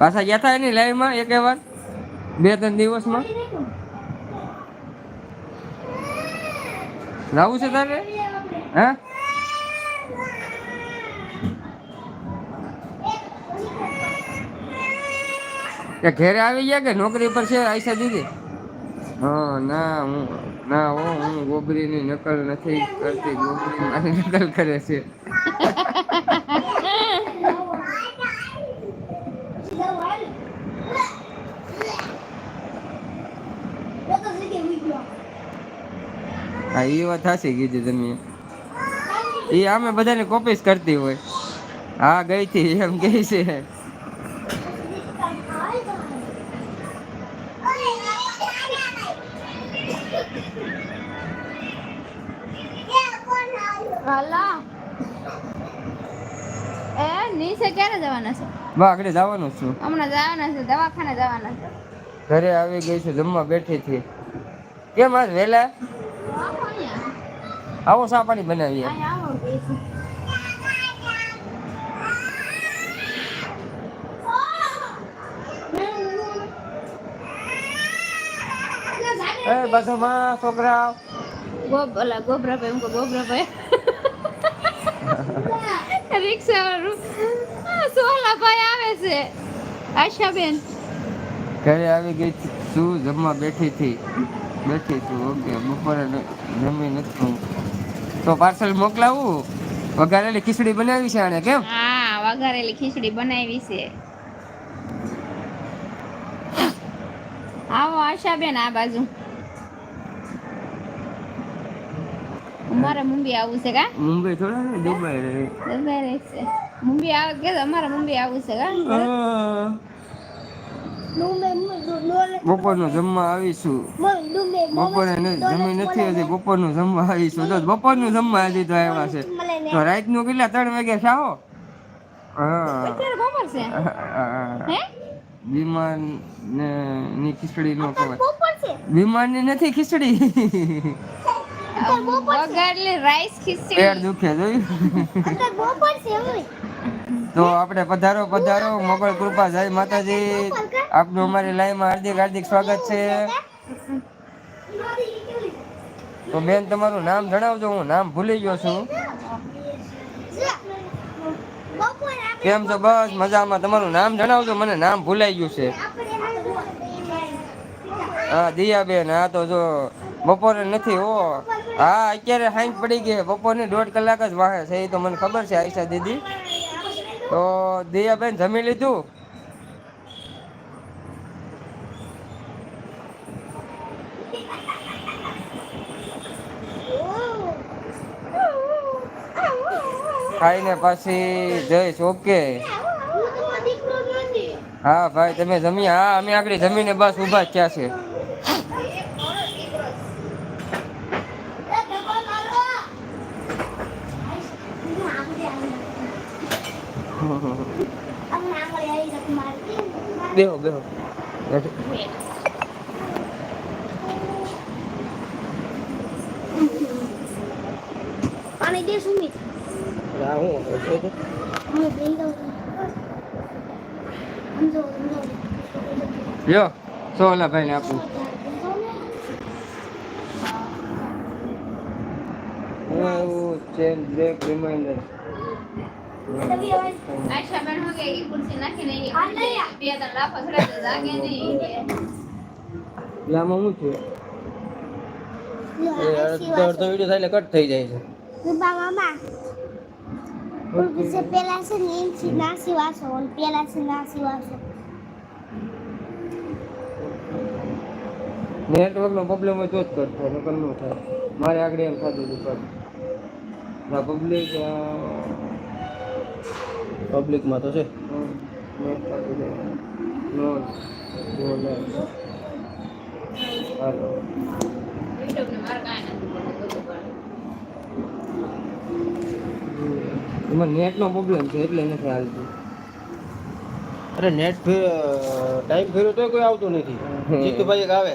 પાછા ગયા હતા એની લાઈવમાં એક વાર 2-3 દિવસમાં જવું છે તારે હે ઘેરે આવી ગયા કે નોકરી પર છે આયશા દીદી હા ના હું ગોબરીની નકલ નથી કરતી ગોબરી મારી નકલ કરે છે હા એ વાત સાચી કીધી તમે એ અમે બધાને કોપી જ કરતી હોય હા ગઈ થી એમ કે છે હલો એ નીચે ક્યારે જવાના છે બા આગળ જવાનું છું હમણાં જવાના છે દવાખાને જવાના છે ઘરે આવી ગઈ છે જમવા બેઠી થી કેમ આજ વેલા આવો સા પાણી બનાવીએ એ બધુંમાં છોકરા ગોબરા ભાઈ રિક્ષા વાળું સોલા ભાઈ આવે છે આશાબેન ઘરે આવી ગઈ છું જમવા બેઠી છું ઓકે બપોરે જમી નથી તો પાર્સલ મોકલાવું વઘારેલી ખીચડી બનાવી છે આને કેમ હા વઘારેલી ખીચડી બનાવી છે આવો આશાબેન આ બાજુ અમારે મુંબઈ આવું છે કા મુંબઈ થોડા ને દુબઈ રહે છે મુંબઈ આવે કે અમારે મુંબઈ આવું છે કા બપોરનું જમવા આવીશું બપોરે જમી નથી હજી બપોરનું જમવા આવીશું તો બપોરનું જમવા હજી તો આવ્યા છે તો રાત નું કેટલા 3 વાગે જાઓ અત્યારે બપોર છે હે વિમાન ને ની ખીચડી નો ખવાય વિમાન ની નથી ખીચડી વઘારેલી રાઈસ ખીચડી પેટ દુખે જોયું તો આપણે પધારો મોગલ કૃપા જય માતાજી આપનું અમારી લાઈવમાં હાર્દિક સ્વાગત છે તો બેન તમારું નામ જણાવજો હું નામ ભૂલી ગયો છું કેમ છો બસ મજામાં તમારું નામ જણાવજો મને નામ ભૂલાઈ ગયું છે હા દિયાબેન હા તો જો બપોરે નથી હો હા અત્યારે હાંજ પડી ગઈ બપોરની 1.5 કલાક જ વાહે છે એ તો મને ખબર છે આયશા દીદી તો દિયાબેન જમી લીધું ખાઈને પાછી જઈશ ઓકે હા ભાઈ તમે જમી હા અમે આગળ જમીને બસ ઊભા જ થયા છે બેહો પાણી દે સુમિત યો સોલા ભાઈ ને આપું ચેન બ્રેક રિમાઇન્ડર આશા બેન હો ગઈ કુર્સી નાખીને બે ત્રણ લાફા છોડા જાગે નહીં લામાં હું છું અડધો વિડિયો થાય એટલે કટ થઈ જાય છે મામા ઉર્ગીસે પેલા છે ને એમથી નાસી વાસો અને પેલા છે નાસી વાસો નેટવર્ક નો પ્રોબ્લેમ હોય તો જ કરતો નકર ન થાય મારે આગળ એમ થતું હતું પણ ના પબ્લિકમાં તો છે નેટ થતું છે નો હાલો એમાં નેટનો પ્રોબ્લેમ છે એટલે નથી હાલતું અરે નેટ ટાઈમ ફેર્યો તો કોઈ આવતું નથી જીતુભાઈ એક આવે